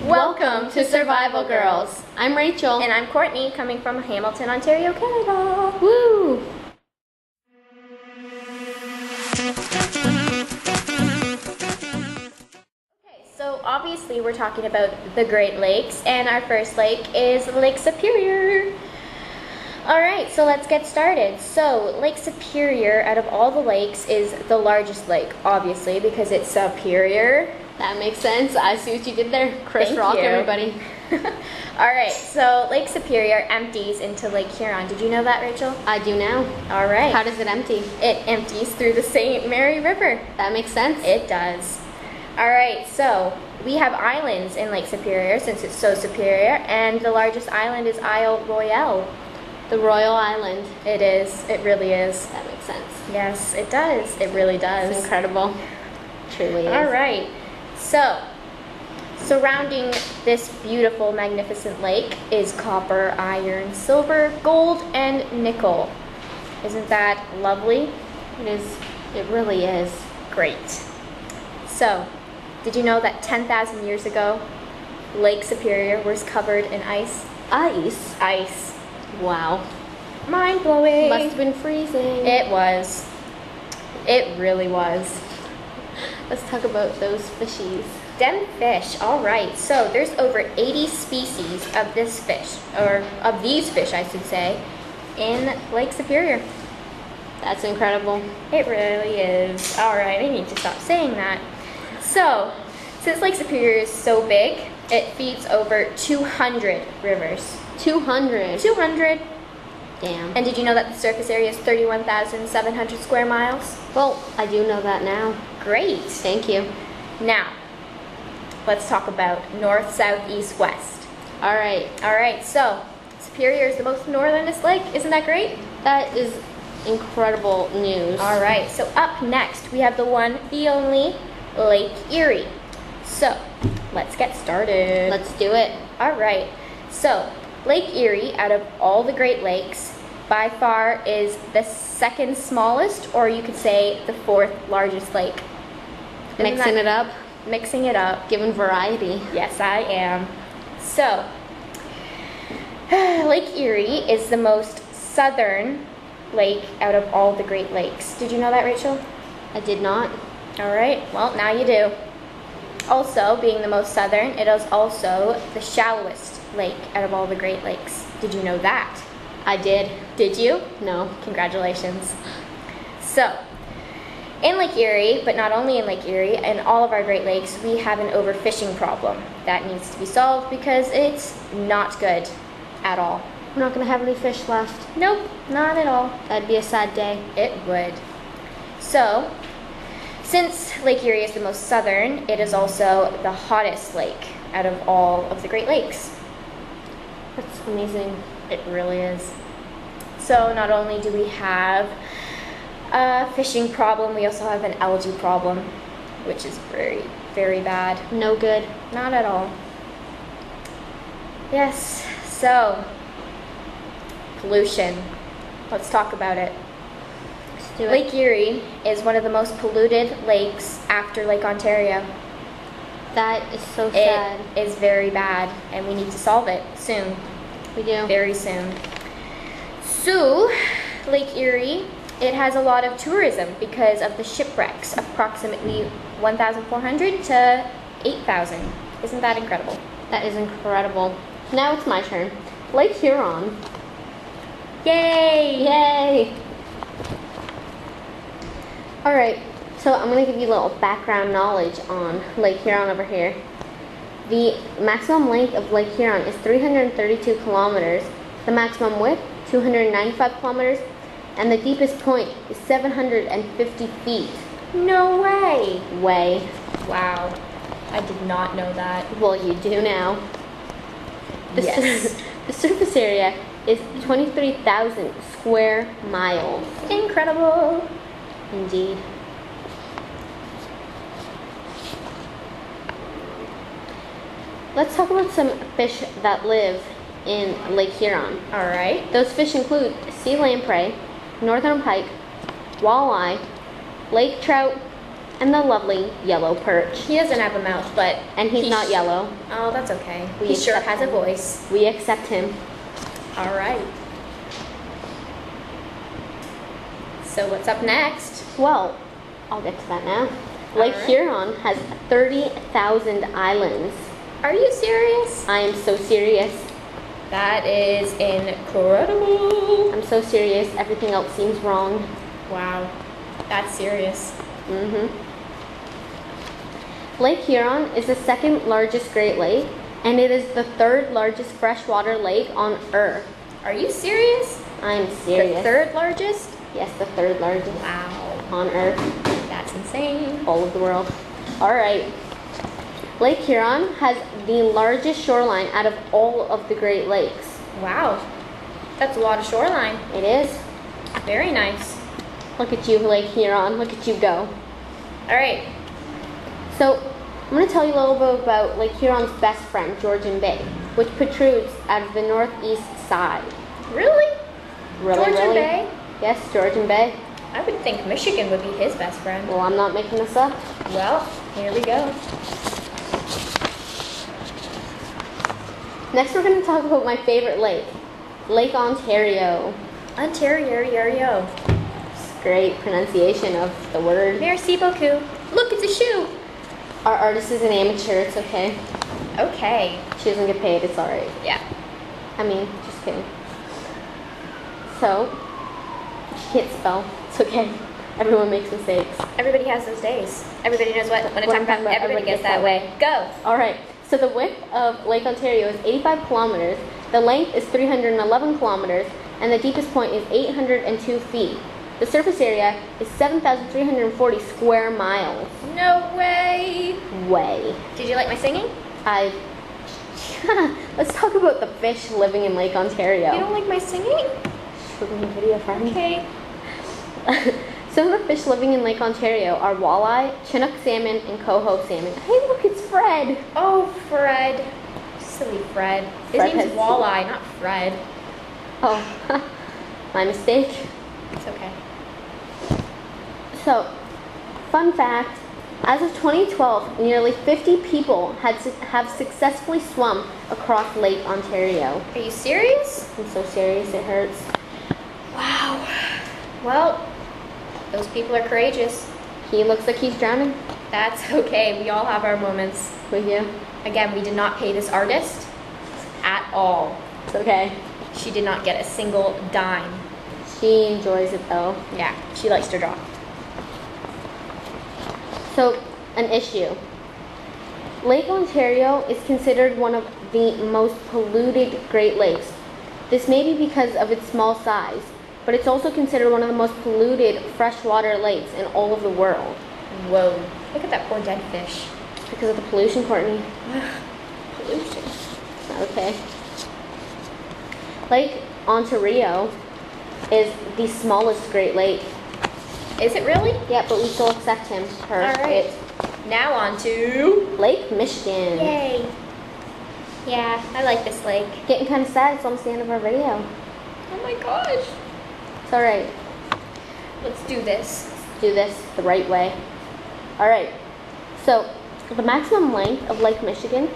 Welcome to Survival Girls. I'm Rachel. And I'm Courtney, coming from Hamilton, Ontario, Canada. Woo! Okay, so obviously we're talking about the Great Lakes, and our first lake is Lake Superior. Alright, so let's get started. So, Lake Superior, out of all the lakes, is the largest lake, obviously, because it's superior. That makes sense. I see what you did there. Chris Thank Rock, you. everybody. Alright, so Lake Superior empties into Lake Huron. Did you know that, Rachel? I do now. Alright. How does it empty? It empties through the St. Mary River. That makes sense. It does. Alright, so we have islands in Lake Superior since it's so superior, and the largest island is Isle Royale. The Royal Island. It is. It really is. That makes sense. Yes, it does. It really does. It's incredible. Truly is. Alright, so surrounding this beautiful, magnificent lake is copper, iron, silver, gold, and nickel. Isn't that lovely? It is. It really is. Great. So, did you know that 10,000 years ago, Lake Superior was covered in ice? Ice. Ice. Wow. Mind-blowing. Must have been freezing. It was. It really was. Let's talk about those fishies. Dem fish. All right. So there's over 80 species of this fish, or of these fish, I should say, in Lake Superior. That's incredible. It really is. All right. I need to stop saying that. So, since Lake Superior is so big, it feeds over 200 rivers. 200. 200. Damn. And did you know that the surface area is 31,700 square miles? Well, I do know that now. Great. Thank you. Now, let's talk about north, south, east, west. All right. All right, so Superior is the most northernest lake. Isn't that great? That is incredible news. All right, so up next, we have the one, the only, Lake Erie. So, let's get started. Let's do it. All right, so Lake Erie, out of all the Great Lakes, by far is the second smallest, or you could say the fourth largest lake. Mixing it up. Mixing it up. Giving variety. Yes, I am. So, Lake Erie is the most southern lake out of all the Great Lakes. Did you know that, Rachel? I did not. All right, well, now you do. Also, being the most southern, it is also the shallowest lake out of all the Great Lakes. Did you know that? I did. Did you? No. Congratulations. So, in Lake Erie, but not only in Lake Erie, in all of our Great Lakes, we have an overfishing problem that needs to be solved because it's not good at all. We're not going to have any fish left. Nope, not at all. That'd be a sad day. It would. So, since Lake Erie is the most southern, it is also the hottest lake out of all of the Great Lakes. That's amazing. It really is. So not only do we have a fishing problem, we also have an algae problem, which is very, very bad. No good. Not at all. Yes, so pollution. Let's talk about it. Let's do it. Lake Erie is one of the most polluted lakes after Lake Ontario. That is so sad. It is very bad, and we need to solve it soon. We do. Very soon. So, Lake Erie, it has a lot of tourism because of the shipwrecks, approximately 1,400 to 8,000. Isn't that incredible? That is incredible. Now it's my turn. Lake Huron. Yay! Yay! All right, so I'm going to give you a little background knowledge on Lake Huron over here. The maximum length of Lake Huron is 332 kilometers, the maximum width, 295 kilometers, and the deepest point is 750 feet. No way! Way. Wow. I did not know that. Well, you do now. Yes. The surface area is 23,000 square miles. Incredible! Indeed. Let's talk about some fish that live in Lake Huron. All right. Those fish include sea lamprey, northern pike, walleye, lake trout, and the lovely yellow perch. He doesn't have a mouth, but... And he's not yellow. Oh, that's okay. We He sure accept has a him. voice. We accept him. All right. So what's up next? Well, I'll get to that now. Lake Alright. Huron has 30,000 islands. Are you serious? I am so serious. That is incredible. I'm so serious. Everything else seems wrong. Wow. That's serious. Lake Huron is the second largest Great Lake, and it is the third largest freshwater lake on Earth. Are you serious? I'm serious. The third largest? Yes, the third largest Wow. on Earth. That's insane. All of the world. All right. Lake Huron has the largest shoreline out of all of the Great Lakes. Wow. That's a lot of shoreline. It is. Very nice. Look at you, Lake Huron. Look at you go. All right. So, I'm going to tell you a little bit about Lake Huron's best friend, Georgian Bay, which protrudes out of the northeast side. Really? Really, Georgian really? Bay? Yes, Georgian Bay. I would think Michigan would be his best friend. Well, I'm not making this up. Well, here we go. Next, we're going to talk about my favorite lake, Lake Ontario. Ontario. Great pronunciation of the word. Merci beaucoup. Look, it's a shoe. Our artist is an amateur, it's okay. Okay. She doesn't get paid, it's alright. Yeah. I mean, just kidding. So, she can't spell, it's okay. Everyone makes mistakes. Everybody has those days. Everybody knows when What it's I'm talking about, everybody gets that way. Go. Alright, so the width of Lake Ontario is 85 kilometers, the length is 311 kilometers, and the deepest point is 802 feet. The surface area is 7,340 square miles. No way. Way. Did you like my singing? Let's talk about the fish living in Lake Ontario. You don't like my singing? Show me a video, friend. Okay. Some of the fish living in Lake Ontario are walleye, Chinook salmon, and coho salmon. Hey, look, it's Fred. Oh, Fred. Silly Fred. His Fred name's has- Walleye, not Fred. Oh, my mistake. It's okay. So, fun fact, as of 2012, nearly 50 people have successfully swum across Lake Ontario. Are you serious? I'm so serious, it hurts. Wow. Well, those people are courageous. He looks like he's drowning. That's okay. We all have our moments. With you. Again, we did not pay this artist at all. It's okay. She did not get a single dime. She enjoys it though. Yeah, she likes to draw. So, an issue. Lake Ontario is considered one of the most polluted Great Lakes. This may be because of its small size, but it's also considered one of the most polluted freshwater lakes in all of the world. Whoa. Look at that poor dead fish. Because of the pollution, Courtney. Pollution. Okay. Lake Ontario is the smallest Great Lake. Is it really? Yeah, but we still accept him. Her, All right. it. Now on to... Lake Michigan. Yay. Yeah, I like this lake. Getting kind of sad. It's almost the end of our video. Oh my gosh. It's alright. Let's do this. Do this the right way. Alright. So, the maximum length of Lake Michigan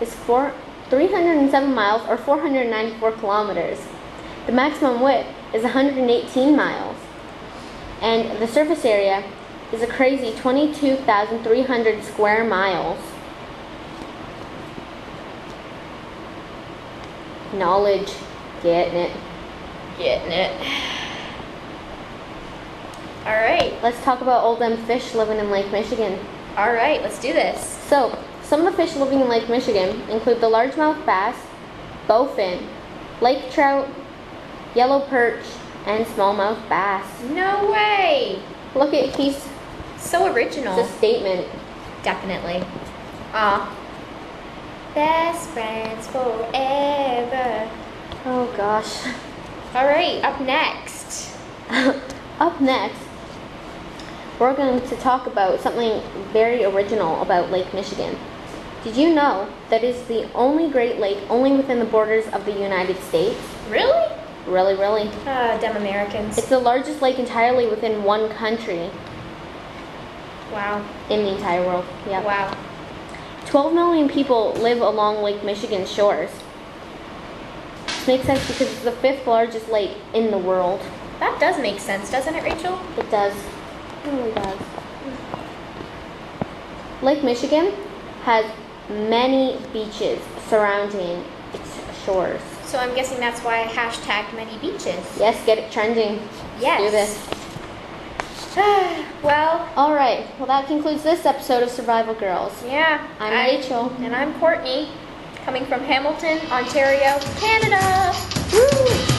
is 307 miles or 494 kilometers. The maximum width is 118 miles. And the surface area is a crazy 22,300 square miles. Knowledge. Getting it. Getting it. All right. Let's talk about all them fish living in Lake Michigan. All right, let's do this. So, some of the fish living in Lake Michigan include the largemouth bass, bowfin, lake trout, yellow perch, and smallmouth bass. No way. Look at, he's, So original. it's a statement. Definitely. Best friends forever. Oh gosh. All right, up next. Up next, we're going to talk about something very original about Lake Michigan. Did you know that it's the only Great Lake only within the borders of the United States? Really? Really, really. Dumb Americans. It's the largest lake entirely within one country. Wow. in the entire world. Yeah. Wow. 12 million people live along Lake Michigan's shores. This makes sense because it's the 5th largest lake in the world. That does make sense, doesn't it, Rachel? It does. It really does. Lake Michigan has many beaches surrounding its shores. So I'm guessing that's why hashtag many beaches. Yes, get it trending. Yes. Let's do this. Well, All right. Well, that concludes this episode of Survival Girls. yeah. I'm Rachel. And I'm Courtney, coming from Hamilton, Ontario, Canada. Woo!